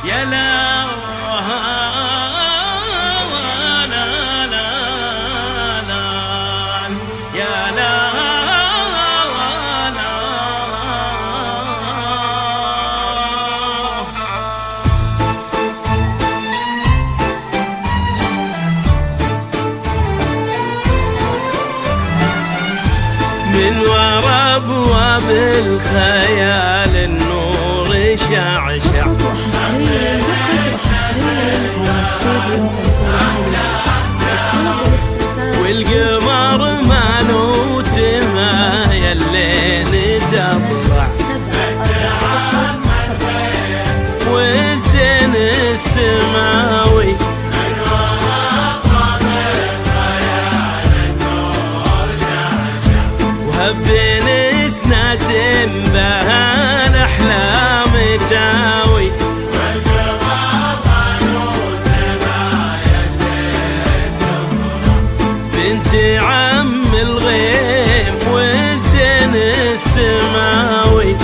يا لا لا لا لا يا لا من ورا ابواب الخيال النور يشعشع والقمر مالو تمايل لين تطلع والزين السماوي وهبين اسناس بها الاحلام تاوي بنت عم الغيم والزين السماوي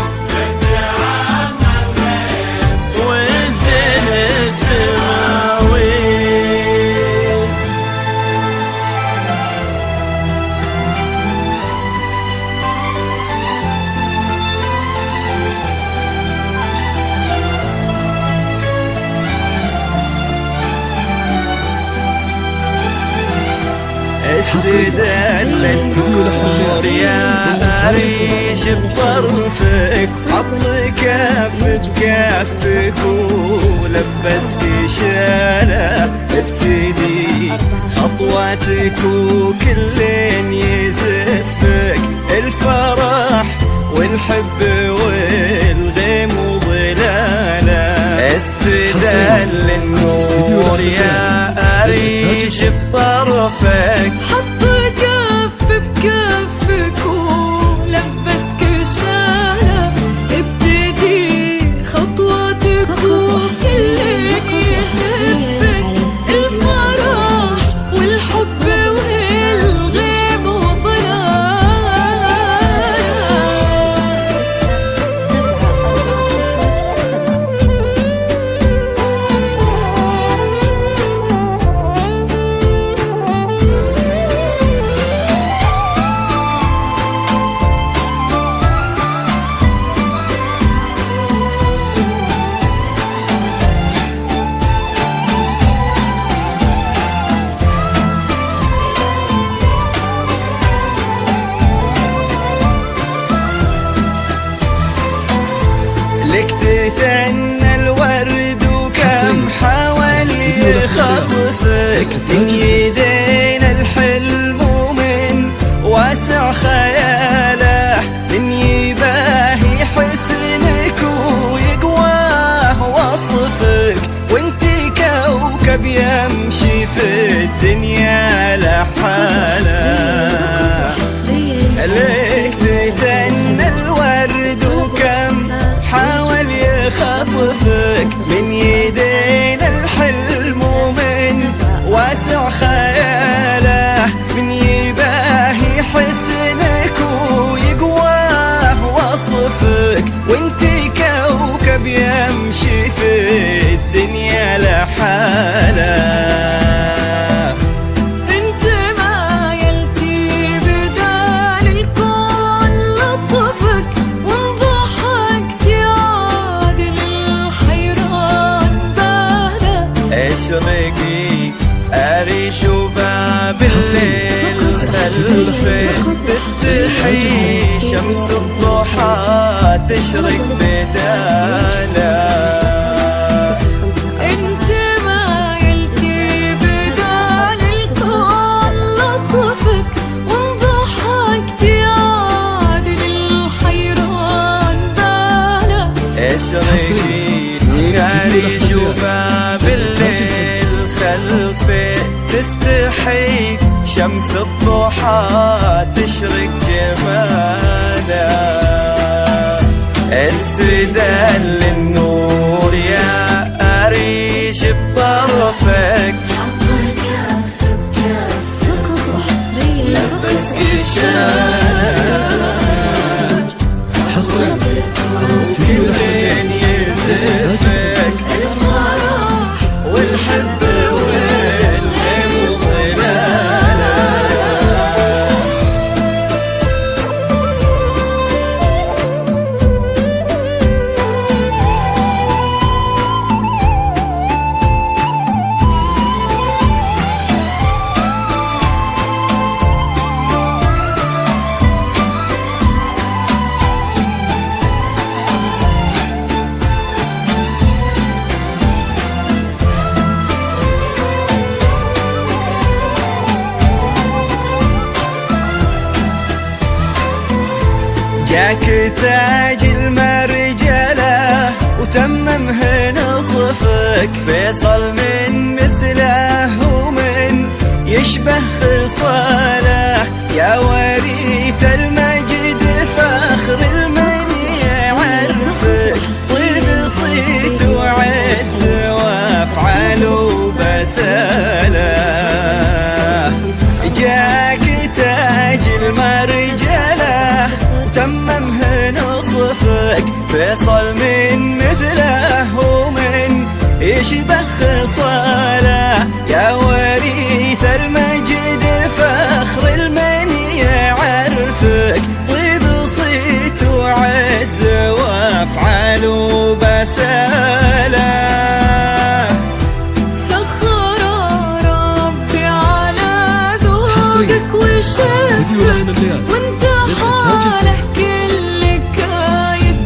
والزين السماوي استدل النور يا أريج بطرفك حط كف بكفك ولبسك شالة ابتدي خطواتك وكل يزفك الفرح والحب والغيم وظلاله استدل النور يا أريج بطرفك حط كف بكفك ولبسك شالة ابتدي خطواتك وكل يهفك الفرح والحب والغيم وظلال لك تثنى الورد وكم حاول يخطفك من يدين الحلم ومن واسع خياله من يباهي حسنك ويقواه وصفك وانتي كوكب يمشي في الدنيا لحاله لك تثنى الورد وكم حاول يخطفك من يدين الحلم ومن واسع خياله من يباهي حسنك ويقواه وصفك وانتي كوكب يمشي في الدنيا لحاله اشرقي أريش باب الليل خلفك تستحي شمس الضحى تشرق بدانا انت ما يلتي بدال الكون لطفك وانضحكت يعادل الحيران بانا اشرقي أريش باب الليل خلفك تستحي شمس الضحى تشرق جمالا استدل النور يا أريج بطرفك لبسك شاج حصريا جاك تاج المرجلة وتممه نصفك، فيصل من مثله ومن يشبه خصاله، يا وريث المجد فخر المن يعرفك، طيب صيت وعز وافعال وبساله. جاك تاج المرجله وتممه نصفك، فيصل من مثله ومن يشبه خصاله، يا وريث المجد فخر المن يعرفك، طيب صيت وعز وافعال وبساله. سخر ربي على ذوقك وشفك، وانت حاله كل كايد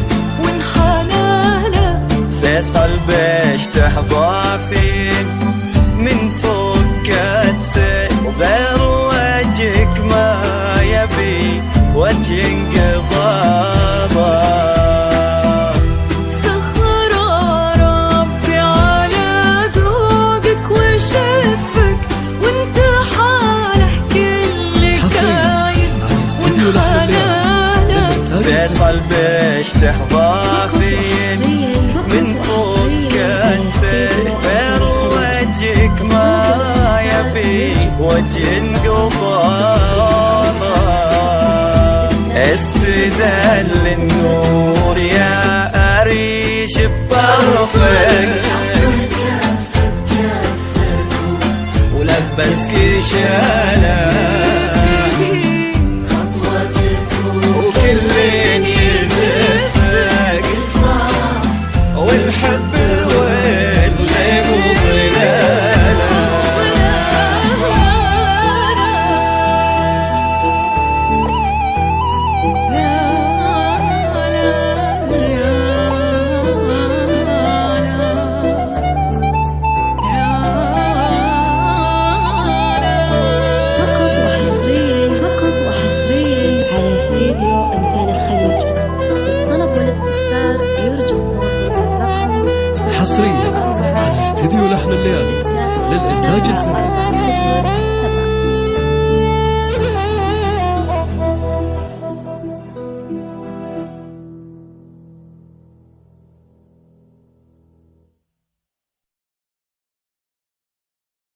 وانحنانا. فيصل بيش تحضافين من فوق كتفك، وغير وجهك ما يبي وجه انقضاضه. سخر ربي على ذوقك وشفك، وانت حاله كل كايد وانحنانا. فيصل بيش تحضافين من فوق كتفك، غير وجهك ما يبي وجه انقضاضه. استدل النور يا أريش بطرفك، ولبسك شاله وكلين يزفك، والحب واللي مو ظلاله. فقط وحصريا على استديو أنفال الخليج. للطلب والاستفسار يرجى التواصل على الرقم حصريا على استديو لحن الليالي للإنتاج الفني.